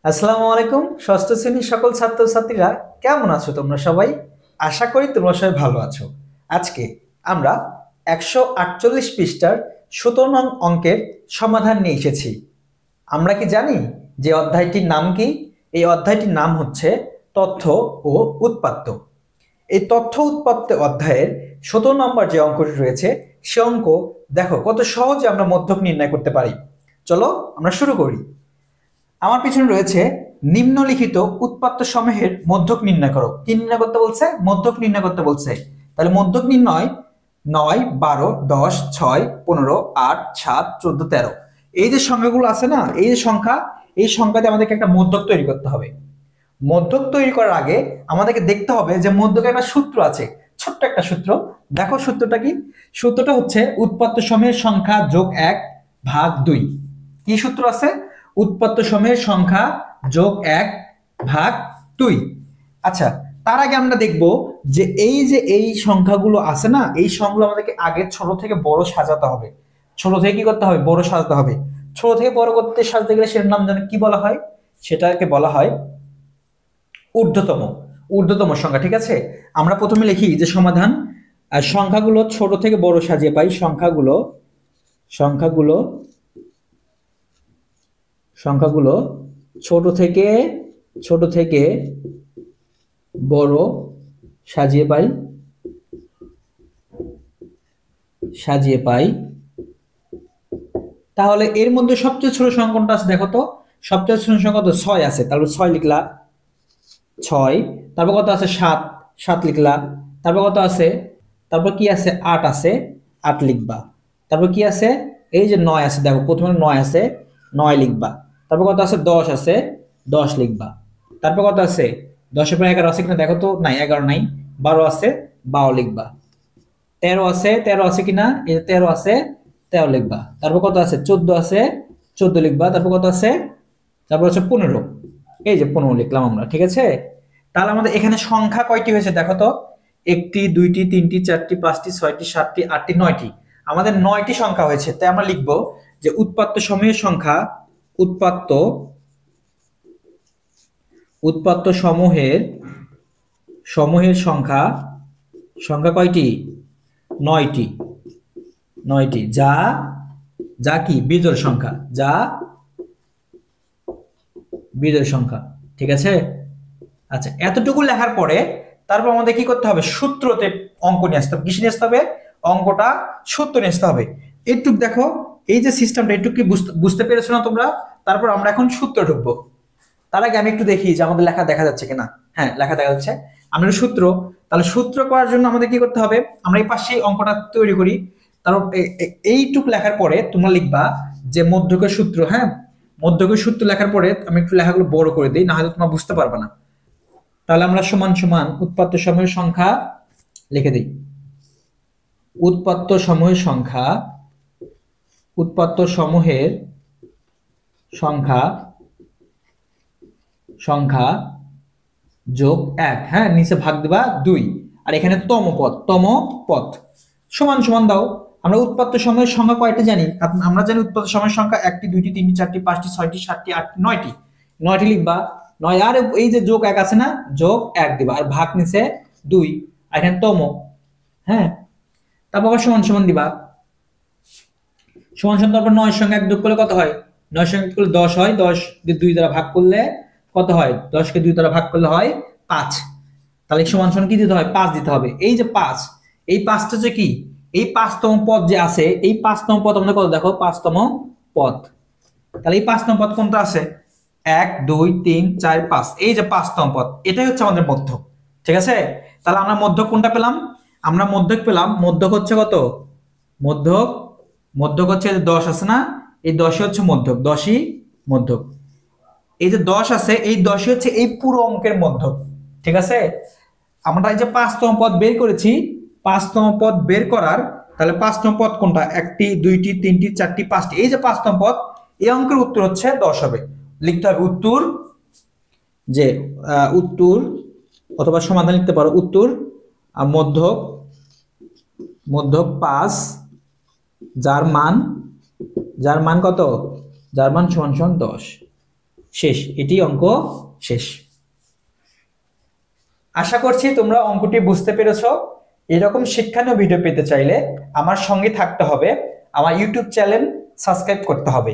আসসালামু আলাইকুম ষষ্ঠ শ্রেণীর সকল ছাত্রছাত্রীরা কেমন আছো তোমরা সবাই? আশা করি তোমরা সবাই ভালো আছো। আজকে আমরা 148 পৃষ্ঠার 17 নং অঙ্কের সমাধান নিয়ে এসেছি। আমরা কি জানি যে অধ্যায়টির নাম কি? এই অধ্যায়টির নাম হচ্ছে তথ্য ও উৎপাত্ত। এই তথ্য উৎপাত্ত অধ্যায়ের 17 নম্বর যে অঙ্কটি রয়েছে সে অঙ্ক দেখো কত সহজে আমরা মধ্যক নির্ণয় করতে পারি। চলো আমরা শুরু করি। আমার পিছনে রয়েছে নিম্নলিখিত উৎপাত্ত সমূহের মধ্যক নির্ণয় করো। কি নির্ণয় করতে বলছে? মধ্যক নির্ণয় করতে বলছে। তাহলে মধ্যক নির্ণয় 9, 12, 10, 6, 15, 8, 7, 14, 13 এই যে সংখ্যাগুলো আছে না, এই যে সংখ্যা, এই সংখ্যাতে আমাদেরকে একটা মধ্যক তৈরি করতে হবে। মধ্যক তৈরি করার আগে আমাদেরকে দেখতে হবে যে মধ্যকের একটা সূত্র আছে, ছোট্ট একটা সূত্র। দেখো সূত্রটা কি? সূত্রটা হচ্ছে উৎপাত্ত সমূহের সংখ্যা যোগ 1 ভাগ 2। কি সূত্র আছে? উৎপাত্ত সমূহের সংখ্যা যোগ 1 ভাগ 2। আচ্ছা, তার আগে আমরা দেখব যে এই সংখ্যাগুলো আছে না, এই সংখ্যাগুলো আমাদেরকে আগে ছোট থেকে বড় সাজাতে হবে। ছোট থেকে কি করতে হবে? বড় সাজাতে হবে। ছোট থেকে বড় করতে সাজতে গেলে সেটার নাম জানেন কি বলা হয়? সেটাকে বলা হয় ঊর্ধ্বতম। ঊর্ধ্বতম সংখ্যা, ঠিক আছে? আমরা প্রথমে লিখি যে সমাধান সংখ্যাগুলো ছোট থেকে বড় সাজিয়ে পাই। সংখ্যাগুলো সংখ্যাগুলো সংখ্যাগুলো ছোট থেকে বড় সাজিয়ে পাই। তাহলে এর মধ্যে সবচেয়ে ছোট সংখ্যা কোনটা আছে দেখো তো? সবচেয়ে ছোট সংখ্যা তো 6 আছে, তাহলে 6 লিখলা 6। তারপর কত আছে? 7, 7 লিখলা। তারপর কত আছে? তারপর কি আছে? 8 আছে, 8 লিখবা। তারপর কি আছে? এই যে 9 আছে, দেখো প্রথমে 9 আছে, 9 লিখবা। তারপর কত আছে? 10 আছে, 10 লিখবা। তারপর কত আছে? 10 এর পর 11 আছে কিনা দেখো তো? নাই, 11 নাই। 12 আছে, 12 লিখবা। 13 আছে, 13 আছে কিনা? এই যে 13 আছে, 13 লিখবা। তারপর কত আছে? 14 আছে, 14 লিখবা। তারপর কত আছে? তারপর হচ্ছে 15। এই যে 15 লিখলাম আমরা, ঠিক আছে? তাহলে আমাদের এখানে সংখ্যা কয়টি হয়েছে দেখো তো? একটি, দুইটি, তিনটি, চারটি, পাঁচটি, ছয়টি, সাতটি, আটটি, নয়টি। আমাদের 9টি সংখ্যা হয়েছে। তাই আমরা লিখবো যে উৎপাত্ত সমূহের সংখ্যা, উৎপাত্ত উৎপাত্ত সমূহের সংখ্যা সংখ্যা কয়টি? 9টি। 9টি, যা যা কি বিজোড় সংখ্যা, যা বিজোড় সংখ্যা, ঠিক আছে? আচ্ছা, এতটুকু লেখার পরে তারপর আমাদের কি করতে হবে? সূত্রতে অঙ্ক নিয়ে আসতে হবে। কিসে নিয়ে আসতে হবে? অঙ্কটা সূত্র নিয়ে আসতে হবে। একটু দেখো, এই যে সিস্টেমটা একটু কি বুঝতে পেরেছো না তোমরা? তারপর আমরা এখন সূত্র ঢুকবো। তার আগে আমি একটু দেখি যে আমাদের লেখা দেখা যাচ্ছে কিনা। হ্যাঁ, লেখা দেখা যাচ্ছে। আমরা সূত্র, তাহলে সূত্র করার জন্য আমাদের কি করতে হবে? আমরা এই পাশে অঙ্কটা তৈরি করি। তারপর এইটুক লেখার পরে তোমরা লিখবা যে মধ্যকের সূত্র। হ্যাঁ, মধ্যকের সূত্র লেখার পরে আমি একটু লেখাগুলো বড় করে দিই, না হলে তোমরা বুঝতে পারবে না। তাহলে আমরা সমান সমান উৎপাত্ত সমূহের সংখ্যা লিখে দিই। উৎপাত্ত সমূহের সংখ্যা, উৎপাত্ত সমূহের সংখ্যা সংখ্যা যোগ 1। হ্যাঁ, নিচে ভাগ দিবা 2। আর এখানে তম পদ সমান সমান দাও। আমরা উৎপাত্ত সমূহের সংখ্যা কয়টা জানি? আমরা জানি উৎপাত্ত সমূহের সংখ্যা 1টি, 2টি, 3টি, 4টি, 5টি, 6টি, 7টি, 8টি, 9টি। 9টি লিখবা। 9 আর এই যে যোগ 1 আছে না, যোগ 1 দিবা। আর ভাগ নিচে 2, আর এখানে তম। হ্যাঁ, তারপর আবার সমান সমান দিবা। সমান সমান, তারপর 9 এর সঙ্গে 1 যোগ করলে কত হয়? 9 এর সঙ্গে করলে 10 হয়। 10 দিয়ে 2 দ্বারা ভাগ করলে কত হয়? 10 কে 2 দ্বারা ভাগ করলে হয় 5। তাহলে সমান সমান কি দিতে হয়? 5 দিতে হবে। এই যে 5, এই 5টা যে কি? এই 5তম পদ যে আছে, এই 5তম পদ আমাদের কত দেখো? 5তম পদ। তাহলে এই 5তম পদ কোনটা আছে? 1, 2, 3, 4, 5। এই যে 5তম পদ, এটাই হচ্ছে আমাদের মধ্যক, ঠিক আছে? তাহলে আমরা মধ্যক কোনটা পেলাম? আমরা মধ্যক পেলাম, মধ্যক হচ্ছে কত? মধ্যক মধ্যক হচ্ছে 10 আছে না, এই 10ই হচ্ছে মধ্যক, 10ই মধ্যক। এই যে 10 আছে, এই 10ই হচ্ছে এই পুরো অঙ্কের মধ্যক, ঠিক আছে? আমরা এই যে 5তম পদ বের করেছি, 5তম পদ বের করার, তাহলে 5তম পদ কোনটা? 1টি, 2টি, 3টি, 4টি, 5টি। এই যে 5তম পদ, এই অঙ্কের উত্তর হচ্ছে 10 হবে। লিখতে হবে উত্তর, যে উত্তর, অথবা সমাধান লিখতে পারো উত্তর মধ্যক মধ্যক 5, যার মান কত? যার মান সমান সমান 10। শেষ, এটি অঙ্ক শেষ। আশা করছি তোমরা অঙ্কটি বুঝতে পেরেছো। এরকম শিক্ষণীয় ভিডিও পেতে চাইলে আমার সঙ্গে থাকতে হবে, আমার ইউটিউব চ্যানেল সাবস্ক্রাইব করতে হবে।